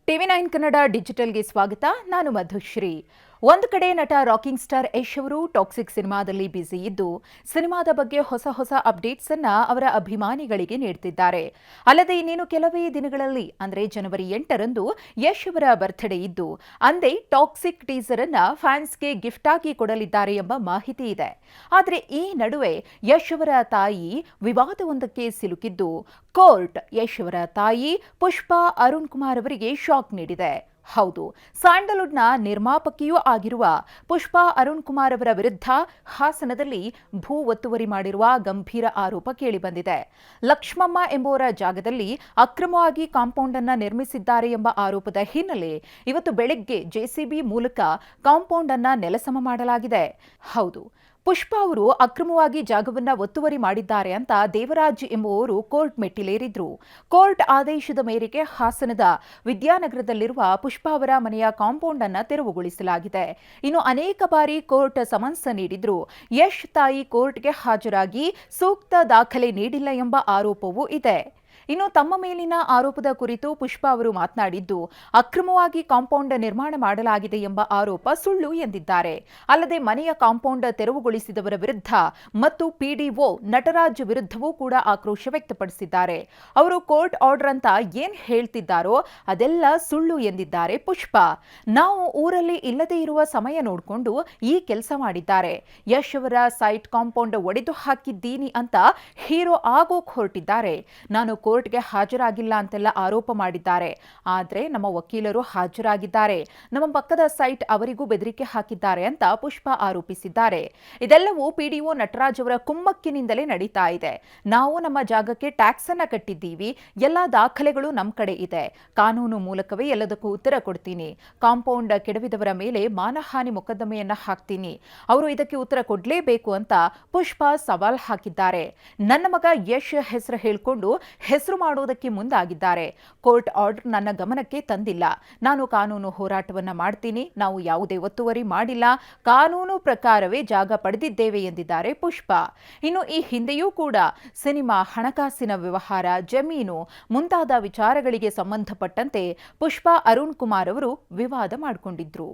ಟಿವಿ9 ಕನ್ನಡ ಡಿಜಿಟಲ್ಗೆ ಸ್ವಾಗತ. ನಾನು ಮಧುಶ್ರೀ. ಒಂದು ಕಡೆ ನಟ ರಾಕಿಂಗ್ ಸ್ಟಾರ್ ಯಶ್ ಅವರು ಟಾಕ್ಸಿಕ್ ಸಿನಿಮಾದಲ್ಲಿ ಬ್ಯುಸಿ ಇದ್ದು ಸಿನಿಮಾದ ಬಗ್ಗೆ ಹೊಸ ಅಪ್ಡೇಟ್ಸ್ ಅನ್ನ ಅವರ ಅಭಿಮಾನಿಗಳಿಗೆ ನೀಡುತ್ತಿದ್ದಾರೆ. ಅಲ್ಲದೆ ಇನ್ನೇನು ಕೆಲವೇ ದಿನಗಳಲ್ಲಿ ಅಂದರೆ ಜನವರಿ 8ರಂದು ಯಶ್ ಅವರ ಬರ್ತ್ಡೇ ಇದ್ದು ಅಂದೇ ಟಾಕ್ಸಿಕ್ ಟೀಸರ್ ಅನ್ನ ಫ್ಯಾನ್ಸ್ಗೆ ಗಿಫ್ಟ್ ಆಗಿ ಕೊಡಲಿದ್ದಾರೆ ಎಂಬ ಮಾಹಿತಿ ಇದೆ. ಆದರೆ ಈ ನಡುವೆ ಯಶ್ ಅವರ ತಾಯಿ ವಿವಾದವೊಂದಕ್ಕೆ ಸಿಲುಕಿದ್ದು ಕೋರ್ಟ್ ಯಶ್ ಅವರ ತಾಯಿ ಪುಷ್ಪಾ ಅರುಣ್ ಕುಮಾರ್ ಅವರಿಗೆ ಶಾಕ್ ನೀಡಿದೆ. ಹೌದು, ಸ್ಯಾಂಡಲ್ವುಡ್ನ ನಿರ್ಮಾಪಕಿಯೂ ಆಗಿರುವ ಪುಷ್ಪಾ ಅರುಣ್ ಕುಮಾರ್ ಅವರ ವಿರುದ್ಧ ಹಾಸನದಲ್ಲಿ ಭೂ ಒತ್ತುವರಿ ಮಾಡಿರುವ ಗಂಭೀರ ಆರೋಪ ಕೇಳಿಬಂದಿದೆ. ಲಕ್ಷ್ಮಮ್ಮ ಎಂಬುವರ ಜಾಗದಲ್ಲಿ ಅಕ್ರಮವಾಗಿ ಕಾಂಪೌಂಡ್ ಅನ್ನು ನಿರ್ಮಿಸಿದ್ದಾರೆ ಎಂಬ ಆರೋಪದ ಹಿನ್ನೆಲೆ ಇವತ್ತು ಬೆಳಗ್ಗೆ ಜೆಸಿಬಿ ಮೂಲಕ ಕಾಂಪೌಂಡ್ ಅನ್ನು ನೆಲಸಮ ಮಾಡಲಾಗಿದೆ. ಹೌದು, ಪುಷ್ಪಾ ಅವರು ಅಕ್ರಮವಾಗಿ ಜಾಗವನ್ನು ಒತ್ತುವರಿ ಮಾಡಿದ್ದಾರೆ ಅಂತ ದೇವರಾಜ್ ಎಂಬುವವರು ಕೋರ್ಟ್ ಮೆಟ್ಟಿಲೇರಿದ್ರು. ಕೋರ್ಟ್ ಆದೇಶದ ಮೇರೆಗೆ ಹಾಸನದ ವಿದ್ಯಾನಗರದಲ್ಲಿರುವ ಪುಷ್ಪಾ ಅವರ ಮನೆಯ ಕಾಂಪೌಂಡ್ ಅನ್ನು ತೆರವುಗೊಳಿಸಲಾಗಿದೆ. ಇನ್ನು ಅನೇಕ ಬಾರಿ ಕೋರ್ಟ್ ಸಮನ್ಸ್ ನೀಡಿದ್ರು ಯಶ್ ತಾಯಿ ಕೋರ್ಟ್ಗೆ ಹಾಜರಾಗಿ ಸೂಕ್ತ ದಾಖಲೆ ನೀಡಿಲ್ಲ ಎಂಬ ಆರೋಪವೂ ಇದೆ. ಇನ್ನು ತಮ್ಮ ಮೇಲಿನ ಆರೋಪದ ಕುರಿತು ಪುಷ್ಪಾ ಅವರು ಮಾತನಾಡಿದ್ದು ಅಕ್ರಮವಾಗಿ ಕಾಂಪೌಂಡ್ ನಿರ್ಮಾಣ ಮಾಡಲಾಗಿದೆ ಎಂಬ ಆರೋಪ ಸುಳ್ಳು ಎಂದಿದ್ದಾರೆ. ಅಲ್ಲದೆ ಮನೆಯ ಕಾಂಪೌಂಡ್ ತೆರವುಗೊಳಿಸಿದವರ ವಿರುದ್ಧ ಮತ್ತು ಪಿಡಿಒ ನಟರಾಜ್ ವಿರುದ್ಧವೂ ಕೂಡ ಆಕ್ರೋಶ ವ್ಯಕ್ತಪಡಿಸಿದ್ದಾರೆ. ಅವರು ಕೋರ್ಟ್ ಆರ್ಡರ್ ಅಂತ ಏನ್ ಹೇಳ್ತಿದ್ದಾರೋ ಅದೆಲ್ಲ ಸುಳ್ಳು ಎಂದಿದ್ದಾರೆ ಪುಷ್ಪಾ. ನಾವು ಊರಲ್ಲಿ ಇಲ್ಲದೇ ಇರುವ ಸಮಯ ನೋಡಿಕೊಂಡು ಈ ಕೆಲಸ ಮಾಡಿದ್ದಾರೆ. ಯಶ್ ಅವರ ಸೈಟ್ ಕಾಂಪೌಂಡ್ ಒಡೆದು ಹಾಕಿದ್ದೀನಿ ಅಂತ ಹೀರೋ ಆಗೋಕ್ ಹೊರಟಿದ್ದಾರೆ. ನಾನು ಕೋರ್ಟ್ಗೆ ಹಾಜರಾಗಿಲ್ಲ ಅಂತೆಲ್ಲ ಆರೋಪ ಮಾಡಿದ್ದಾರೆ. ಆದರೆ ನಮ್ಮ ವಕೀಲರು ಹಾಜರಾಗಿದ್ದಾರೆ. ನಮ್ಮ ಪಕ್ಕದ ಸೈಟ್ ಅವರಿಗೂ ಬೆದರಿಕೆ ಹಾಕಿದ್ದಾರೆ ಅಂತ ಪುಷ್ಪಾ ಆರೋಪಿಸಿದ್ದಾರೆ. ಇದೆಲ್ಲವೂ ಪಿಡಿಒ ನಟರಾಜ್ ಅವರ ಕುಮ್ಮಕ್ಕಿನಿಂದಲೇ ನಡೀತಾ ಇದೆ. ನಾವು ನಮ್ಮ ಜಾಗಕ್ಕೆ ಟ್ಯಾಕ್ಸ್ ಅನ್ನ ಕಟ್ಟಿದ್ದೀವಿ. ಎಲ್ಲ ದಾಖಲೆಗಳು ನಮ್ಮ ಕಡೆ ಇದೆ. ಕಾನೂನು ಮೂಲಕವೇ ಎಲ್ಲದಕ್ಕೂ ಉತ್ತರ ಕೊಡ್ತೀನಿ. ಕಾಂಪೌಂಡ್ ಕೆಡವಿದವರ ಮೇಲೆ ಮಾನಹಾನಿ ಮೊಕದ್ದಮೆಯನ್ನ ಹಾಕ್ತೀನಿ. ಅವರು ಇದಕ್ಕೆ ಉತ್ತರ ಕೊಡಲೇಬೇಕು ಅಂತ ಪುಷ್ಪಾ ಸವಾಲ್ ಹಾಕಿದ್ದಾರೆ. ನನ್ನ ಮಗ ಯಶ್ ಹೆಸರು ಹೇಳ್ಕೊಂಡು ಹೆಸರು ಮಾಡೋದಕ್ಕೆ ಮುಂದಾಗಿದ್ದಾರೆ. ಕೋರ್ಟ್ ಆರ್ಡರ್ ನನ್ನ ಗಮನಕ್ಕೆ ತಂದಿಲ್ಲ. ನಾನು ಕಾನೂನು ಹೋರಾಟವನ್ನ ಮಾಡ್ತೀನಿ. ನಾವು ಯಾವುದೇ ಒತ್ತುವರಿ ಮಾಡಿಲ್ಲ. ಕಾನೂನು ಪ್ರಕಾರವೇ ಜಾಗ ಪಡೆದಿದ್ದೇವೆ ಎಂದಿದ್ದಾರೆ ಪುಷ್ಪಾ. ಇನ್ನು ಈ ಹಿಂದೆಯೂ ಕೂಡ ಸಿನಿಮಾ, ಹಣಕಾಸಿನ ವ್ಯವಹಾರ, ಜಮೀನು ಮುಂತಾದ ವಿಚಾರಗಳಿಗೆ ಸಂಬಂಧಪಟ್ಟಂತೆ ಪುಷ್ಪಾ ಅರುಣ್ ಕುಮಾರ್ ಅವರು ವಿವಾದ ಮಾಡಿಕೊಂಡಿದ್ರು.